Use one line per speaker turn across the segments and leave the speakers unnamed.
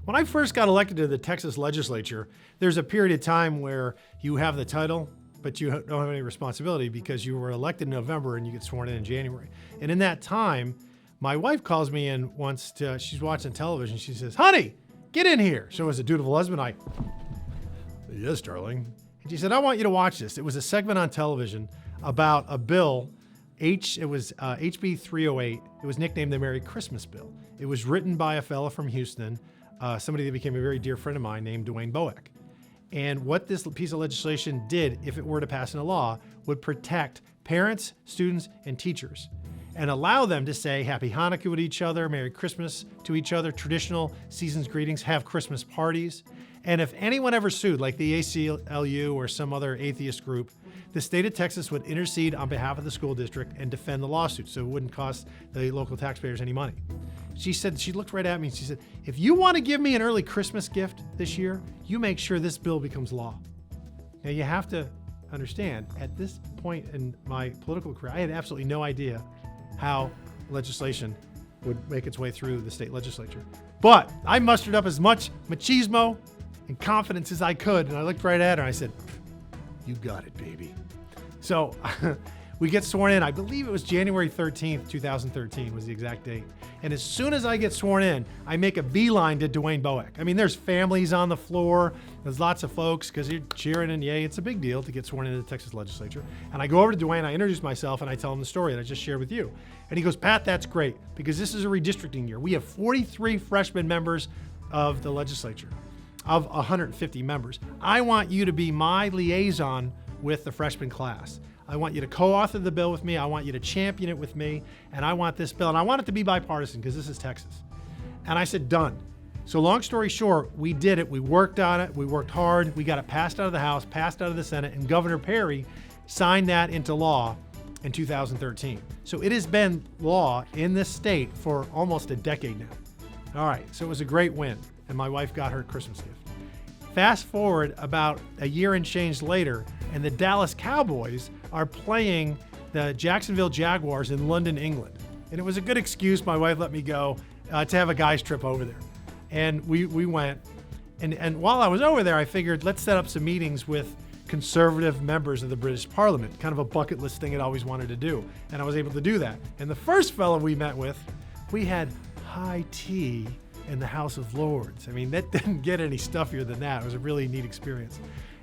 When I first got elected to the Texas legislature, there's a period of time where you have the title, but you don't have any responsibility because you were elected in November and you get sworn in January. And in that time, my wife calls me in once she's watching television. She says, "Honey, get in here." So as a dutiful husband, yes, darling. And she said, "I want you to watch this." It was a segment on television about a bill, it was HB 308. It was nicknamed the Merry Christmas Bill. It was written by a fellow from Houston, somebody that became a very dear friend of mine named Dwayne Boeck. And what this piece of legislation did, if it were to pass into law, would protect parents, students, and teachers and allow them to say Happy Hanukkah with each other, Merry Christmas to each other, traditional season's greetings, have Christmas parties. And if anyone ever sued, like the ACLU or some other atheist group, the state of Texas would intercede on behalf of the school district and defend the lawsuit so it wouldn't cost the local taxpayers any money. She said, she looked right at me and she said, "If you want to give me an early Christmas gift this year, you make sure this bill becomes law." Now you have to understand, at this point in my political career, I had absolutely no idea how legislation would make its way through the state legislature. But I mustered up as much machismo and confidence as I could, and I looked right at her and I said, "You got it, baby." So we get sworn in. I believe it was January 13th, 2013 was the exact date. And as soon as I get sworn in, I make a beeline to Dwayne Boeck. I mean, there's families on the floor. There's lots of folks because you're cheering and yay. It's a big deal to get sworn into the Texas legislature. And I go over to Dwayne, I introduce myself, and I tell him the story that I just shared with you. And he goes, "Pat, that's great because this is a redistricting year. We have 43 freshman members of the legislature, of 150 members. I want you to be my liaison with the freshman class. I want you to co-author the bill with me. I want you to champion it with me. And I want this bill, and I want it to be bipartisan because this is Texas." And I said, "Done." So long story short, we did it. We worked on it. We worked hard. We got it passed out of the House, passed out of the Senate, and Governor Perry signed that into law in 2013. So it has been law in this state for almost a decade now. All right, so it was a great win, and my wife got her Christmas gift. Fast forward about a year and change later, and the Dallas Cowboys are playing the Jacksonville Jaguars in London, England. And it was a good excuse. My wife let me go to have a guy's trip over there. And we went. And while I was over there, I figured let's set up some meetings with conservative members of the British Parliament, kind of a bucket list thing I'd always wanted to do. And I was able to do that. And the first fellow we met with, we had high tea in the House of Lords. I mean, that didn't get any stuffier than that. It was a really neat experience.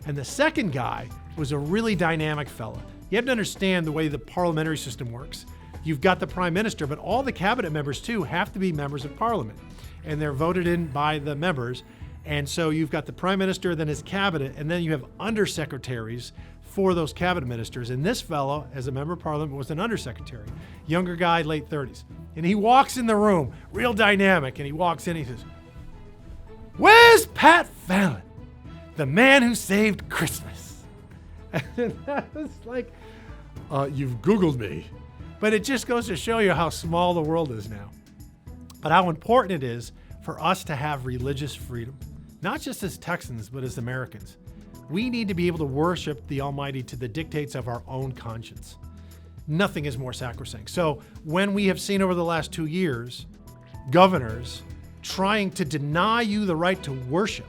And the second guy was a really dynamic fella. You have to understand the way the parliamentary system works. You've got the prime minister, but all the cabinet members too have to be members of parliament. And they're voted in by the members. And so you've got the prime minister, then his cabinet, and then you have undersecretaries for those cabinet ministers. And this fellow, as a member of parliament, was an undersecretary, younger guy, late 30s. And he walks in the room, real dynamic, and he walks in and he says, "Where's Pat Fallon, the man who saved Christmas?" And that was like, you've Googled me. But it just goes to show you how small the world is now. But how important it is for us to have religious freedom, not just as Texans, but as Americans. We need to be able to worship the Almighty to the dictates of our own conscience. Nothing is more sacrosanct. So when we have seen over the last 2 years, governors trying to deny you the right to worship,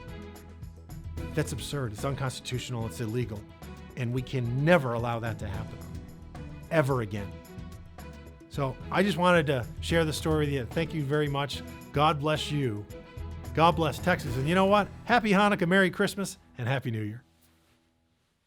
that's absurd. It's unconstitutional. It's illegal. And we can never allow that to happen ever again. So I just wanted to share the story with you. Thank you very much. God bless you. God bless Texas. And you know what? Happy Hanukkah, Merry Christmas, and Happy New Year.